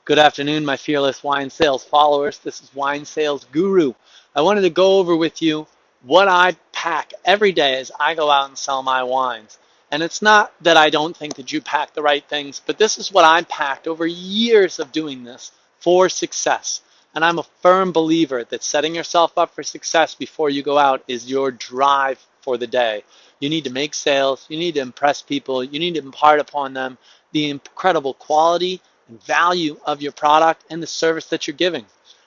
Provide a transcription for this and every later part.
Good afternoon, my fearless wine sales followers. This is Wine Sales Guru. I wanted to go over with you what I pack every day as I go out and sell my wines. And it's not that I don't think that you pack the right things, but this is what I packed over years of doing this for success. And I'm a firm believer that setting yourself up for success before you go out is your drive for the day. You need to make sales, you need to impress people, you need to impart upon them the incredible quality and value of your product and the service that you're giving.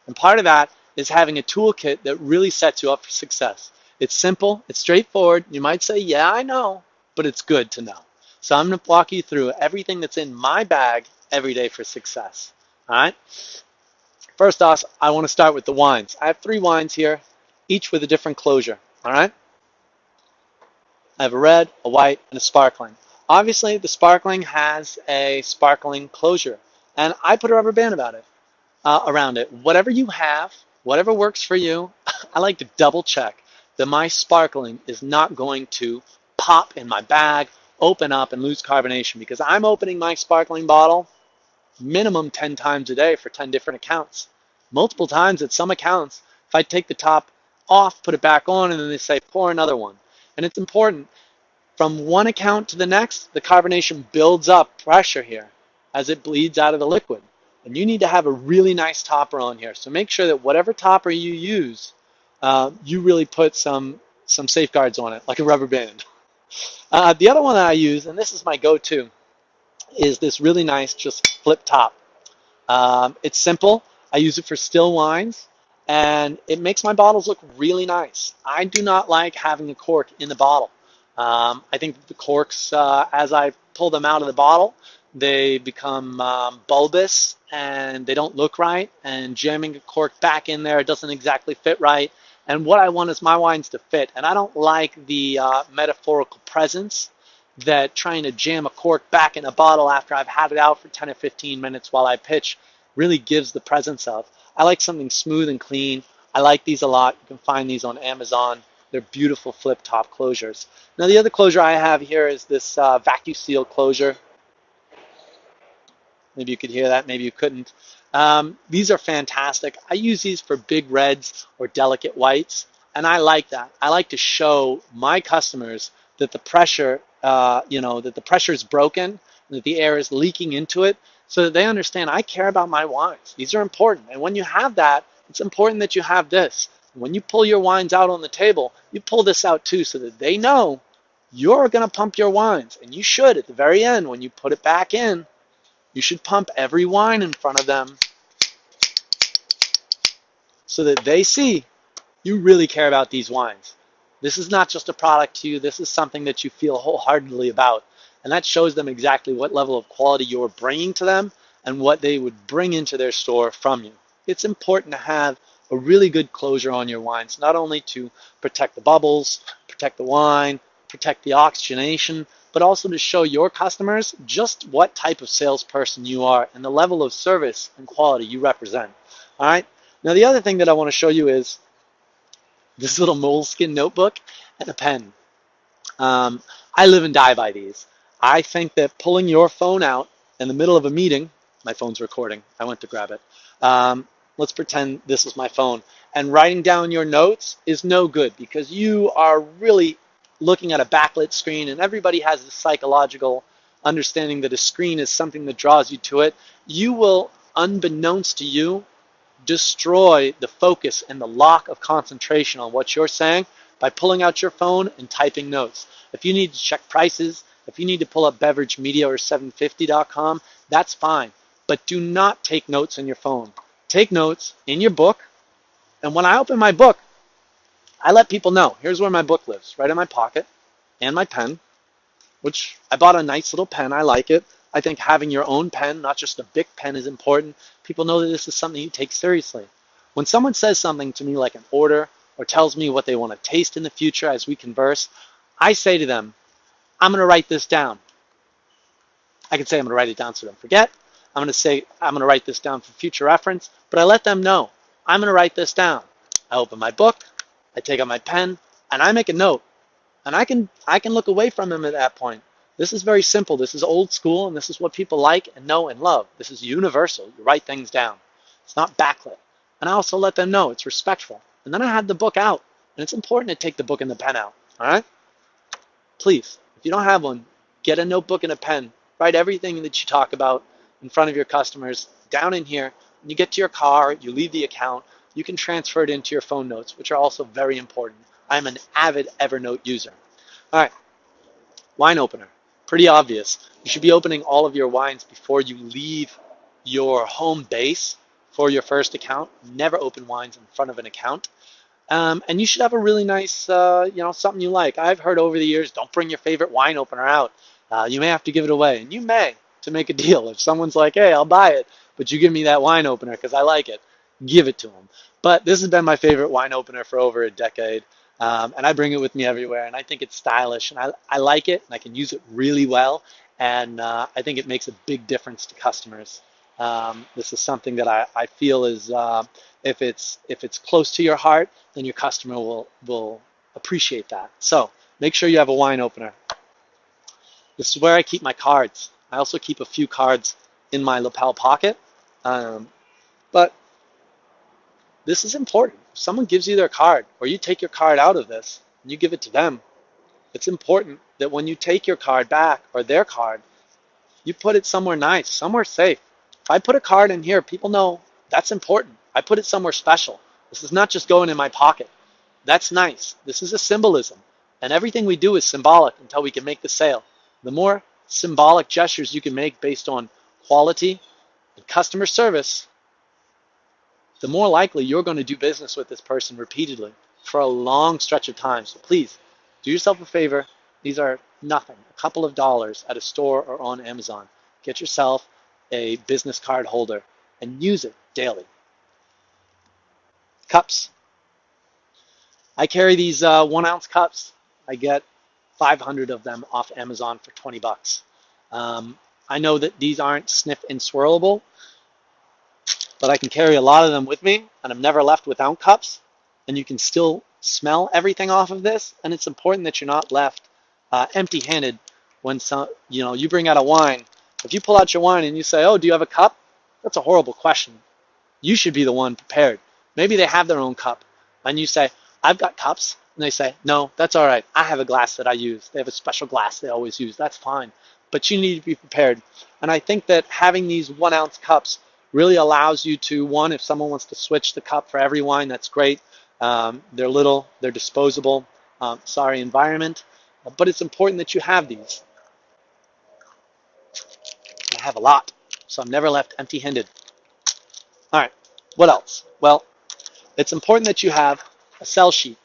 And part of that is having a toolkit that really sets you up for success. It's simple, it's straightforward. You might say, yeah, I know, but it's good to know. So I'm going to walk you through everything that's in my bag every day for success. All right. First off, I want to start with the wines. I have 3 wines here, each with a different closure. All right. I have a red, a white, and a sparkling. Obviously, the sparkling has a sparkling closure, and I put a rubber band around it. Whatever you have, whatever works for you, I like to double check that my sparkling is not going to pop in my bag, open up, and lose carbonation, because I'm opening my sparkling bottle minimum 10 times a day for 10 different accounts. Multiple times at some accounts, if I take the top off, put it back on, and then they say, pour another one. And it's important. From one account to the next, the carbonation builds up pressure here as it bleeds out of the liquid. And you need to have a really nice topper on here. So make sure that whatever topper you use, you really put some safeguards on it, like a rubber band. The other one that I use, and this is my go-to, is this really nice just flip top. It's simple. I use it for still wines, and it makes my bottles look really nice. I do not like having a cork in the bottle. I think the corks, as I pull them out of the bottle, they become bulbous and they don't look right, and jamming a cork back in there, it doesn't exactly fit right. And what I want is my wines to fit, and I don't like the metaphorical presence that trying to jam a cork back in a bottle after I've had it out for 10 or 15 minutes while I pitch really gives the presence of. I like something smooth and clean. I like these a lot. You can find these on Amazon. They're beautiful flip top closures. Now the other closure I have here is this vacuum seal closure. Maybe you could hear that, maybe you couldn't. These are fantastic. I use these for big reds or delicate whites, and I like that. I like to show my customers that the pressure, that the pressure is broken, and that the air is leaking into it, so that they understand I care about my wines. These are important, and when you have that, it's important that you have this. When you pull your wines out on the table, you pull this out too, so that they know you're going to pump your wines, and you should at the very end when you put it back in. You should pump every wine in front of them so that they see you really care about these wines. This is not just a product to you. This is something that you feel wholeheartedly about. And that shows them exactly what level of quality you're bringing to them and what they would bring into their store from you. It's important to have a really good closure on your wines, not only to protect the bubbles, protect the wine, protect the oxygenation, but also to show your customers just what type of salesperson you are and the level of service and quality you represent. All right. Now the other thing that I want to show you is this little moleskin notebook and a pen. I live and die by these. I think that pulling your phone out in the middle of a meeting, my phone's recording, I went to grab it. Let's pretend this is my phone. And writing down your notes is no good because you are really looking at a backlit screen, and everybody has this psychological understanding that a screen is something that draws you to it. You will, unbeknownst to you, destroy the focus and the lock of concentration on what you're saying by pulling out your phone and typing notes. If you need to check prices, if you need to pull up Beverage Media or 750.com, that's fine. But do not take notes in your phone. Take notes in your book. And when I open my book, I let people know, here's where my book lives, right in my pocket, and my pen, which I bought a nice little pen. I like it. I think having your own pen, not just a Bic pen, is important. People know that this is something you take seriously. When someone says something to me like an order or tells me what they want to taste in the future as we converse, I say to them, I'm going to write this down. I can say I'm going to write it down so I don't forget. I'm going to say I'm going to write this down for future reference, but I let them know I'm going to write this down. I open my book, I take out my pen, and I make a note. And I can look away from them at that point. This is very simple. This is old school, and this is what people like and know and love. This is universal. You write things down. It's not backlit. And I also let them know it's respectful. And then I had the book out, and it's important to take the book and the pen out, all right? Please, if you don't have one, get a notebook and a pen. Write everything that you talk about in front of your customers down in here. When you get to your car, you leave the account, you can transfer it into your phone notes, which are also very important. I'm an avid Evernote user. All right, wine opener. Pretty obvious. You should be opening all of your wines before you leave your home base for your first account. Never open wines in front of an account. And you should have a really nice, something you like. I've heard over the years, don't bring your favorite wine opener out. You may have to give it away. And you may, to make a deal. If someone's like, hey, I'll buy it, but you give me that wine opener because I like it, give it to them. But this has been my favorite wine opener for over a decade. And I bring it with me everywhere. And I think it's stylish. And I like it. And I can use it really well. And I think it makes a big difference to customers. This is something that I feel is, if it's close to your heart, then your customer will appreciate that. So make sure you have a wine opener. This is where I keep my cards. I also keep a few cards in my lapel pocket. But this is important. If someone gives you their card, or you take your card out of this and you give it to them, it's important that when you take your card back, or their card, you put it somewhere nice, somewhere safe. If I put a card in here, people know that's important. I put it somewhere special. This is not just going in my pocket. That's nice. This is a symbolism. And everything we do is symbolic until we can make the sale. The more symbolic gestures you can make based on quality and customer service, the more likely you're going to do business with this person repeatedly for a long stretch of time. So please, do yourself a favor. These are nothing, a couple of dollars at a store or on Amazon. Get yourself a business card holder and use it daily. Cups. I carry these 1 ounce cups. I get 500 of them off Amazon for 20 bucks. I know that these aren't snif and swirlable, but I can carry a lot of them with me, and I'm never left without cups. And you can still smell everything off of this, and it's important that you're not left empty-handed when you bring out a wine. If you pull out your wine and you say, oh, do you have a cup? That's a horrible question. You should be the one prepared. Maybe they have their own cup, and you say, I've got cups. And they say, no, that's all right. I have a glass that I use. They have a special glass they always use. That's fine. But you need to be prepared. And I think that having these 1 ounce cups really allows you to, one, if someone wants to switch the cup for every wine, that's great. They're little, they're disposable. Sorry, environment. But it's important that you have these. I have a lot, so I'm never left empty-handed. All right, what else? Well, it's important that you have a sell sheet.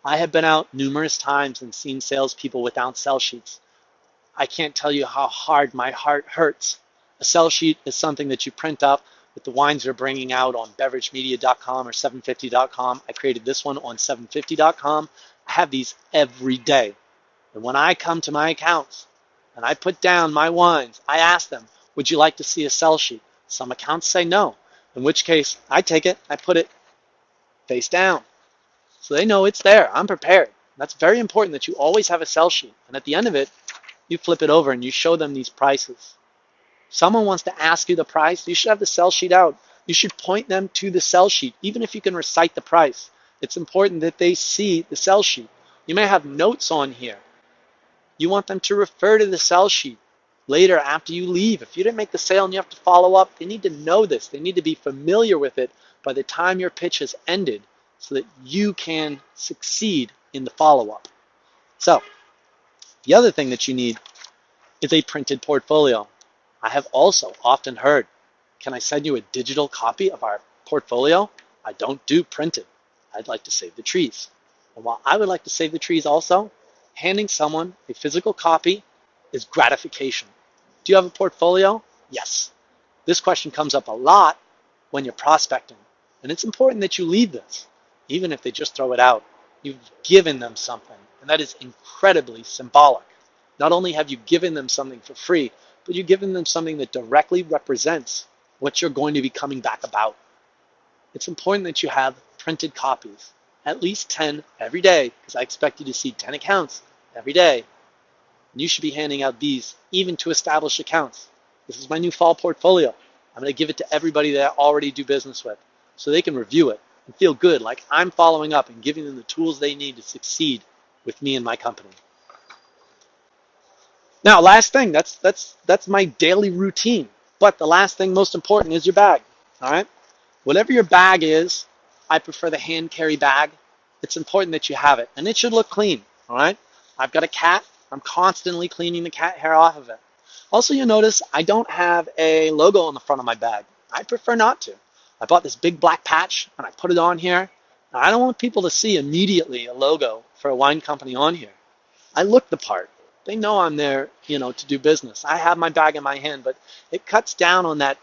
I have been out numerous times and seen salespeople without sell sheets. I can't tell you how hard my heart hurts. A sell sheet is something that you print up with the wines you're bringing out on beveragemedia.com or 750.com. I created this one on 750.com. I have these every day. And when I come to my accounts and I put down my wines, I ask them, would you like to see a sell sheet? Some accounts say no, in which case I take it, I put it face down. So they know it's there. I'm prepared. That's very important that you always have a sell sheet. And at the end of it, you flip it over and you show them these prices. If someone wants to ask you the price, you should have the sell sheet out. You should point them to the sell sheet, even if you can recite the price. It's important that they see the sell sheet. You may have notes on here. You want them to refer to the sell sheet later after you leave. If you didn't make the sale and you have to follow up, they need to know this. They need to be familiar with it by the time your pitch has ended, so that you can succeed in the follow-up. So, the other thing that you need is a printed portfolio. I have also often heard, can I send you a digital copy of our portfolio? I don't do printed. I'd like to save the trees. And while I would like to save the trees also, handing someone a physical copy is gratification. Do you have a portfolio? Yes. This question comes up a lot when you're prospecting. And it's important that you leave this. Even if they just throw it out, you've given them something, and that is incredibly symbolic. Not only have you given them something for free, but you've given them something that directly represents what you're going to be coming back about. It's important that you have printed copies, at least 10 every day, because I expect you to see 10 accounts every day. And you should be handing out these even to established accounts. This is my new fall portfolio. I'm going to give it to everybody that I already do business with so they can review it and feel good like I'm following up and giving them the tools they need to succeed with me and my company. Now, last thing, that's my daily routine. But the last thing, most important, is your bag. All right? Whatever your bag is, I prefer the hand carry bag. It's important that you have it, and it should look clean. All right? I've got a cat. I'm constantly cleaning the cat hair off of it. Also, you'll notice I don't have a logo on the front of my bag. I prefer not to. I bought this big black patch, and I put it on here. Now, I don't want people to see immediately a logo for a wine company on here. I look the part. They know I'm there, to do business. I have my bag in my hand, but it cuts down on that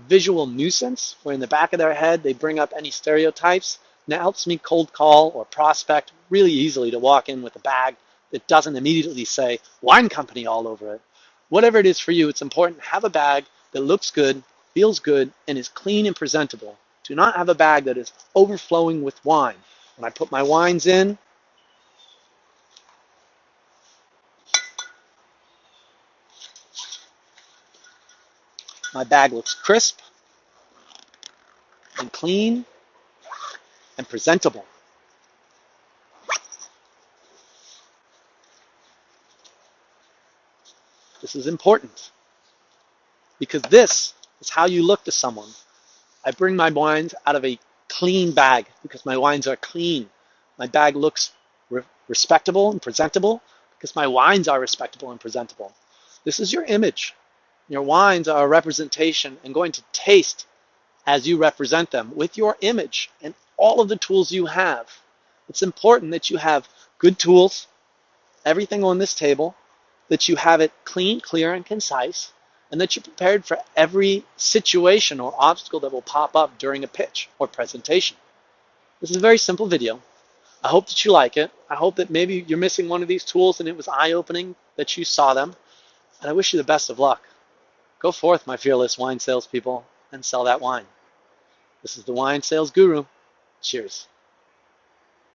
visual nuisance where in the back of their head they bring up any stereotypes, and it helps me cold call or prospect really easily to walk in with a bag that doesn't immediately say wine company all over it. Whatever it is for you, it's important to have a bag that looks good, feels good, and is clean and presentable. Do not have a bag that is overflowing with wine. When I put my wines in, my bag looks crisp and clean and presentable. This is important because this is how you look to someone. I bring my wines out of a clean bag because my wines are clean. My bag looks respectable and presentable because my wines are respectable and presentable. This is your image. Your wines are a representation and going to taste as you represent them with your image and all of the tools you have. It's important that you have good tools, everything on this table, that you have it clean, clear, and concise, and that you're prepared for every situation or obstacle that will pop up during a pitch or presentation. This is a very simple video. I hope that you like it. I hope that maybe you're missing one of these tools and it was eye-opening that you saw them. And I wish you the best of luck. Go forth, my fearless wine salespeople, and sell that wine. This is the Wine Sales Guru. Cheers.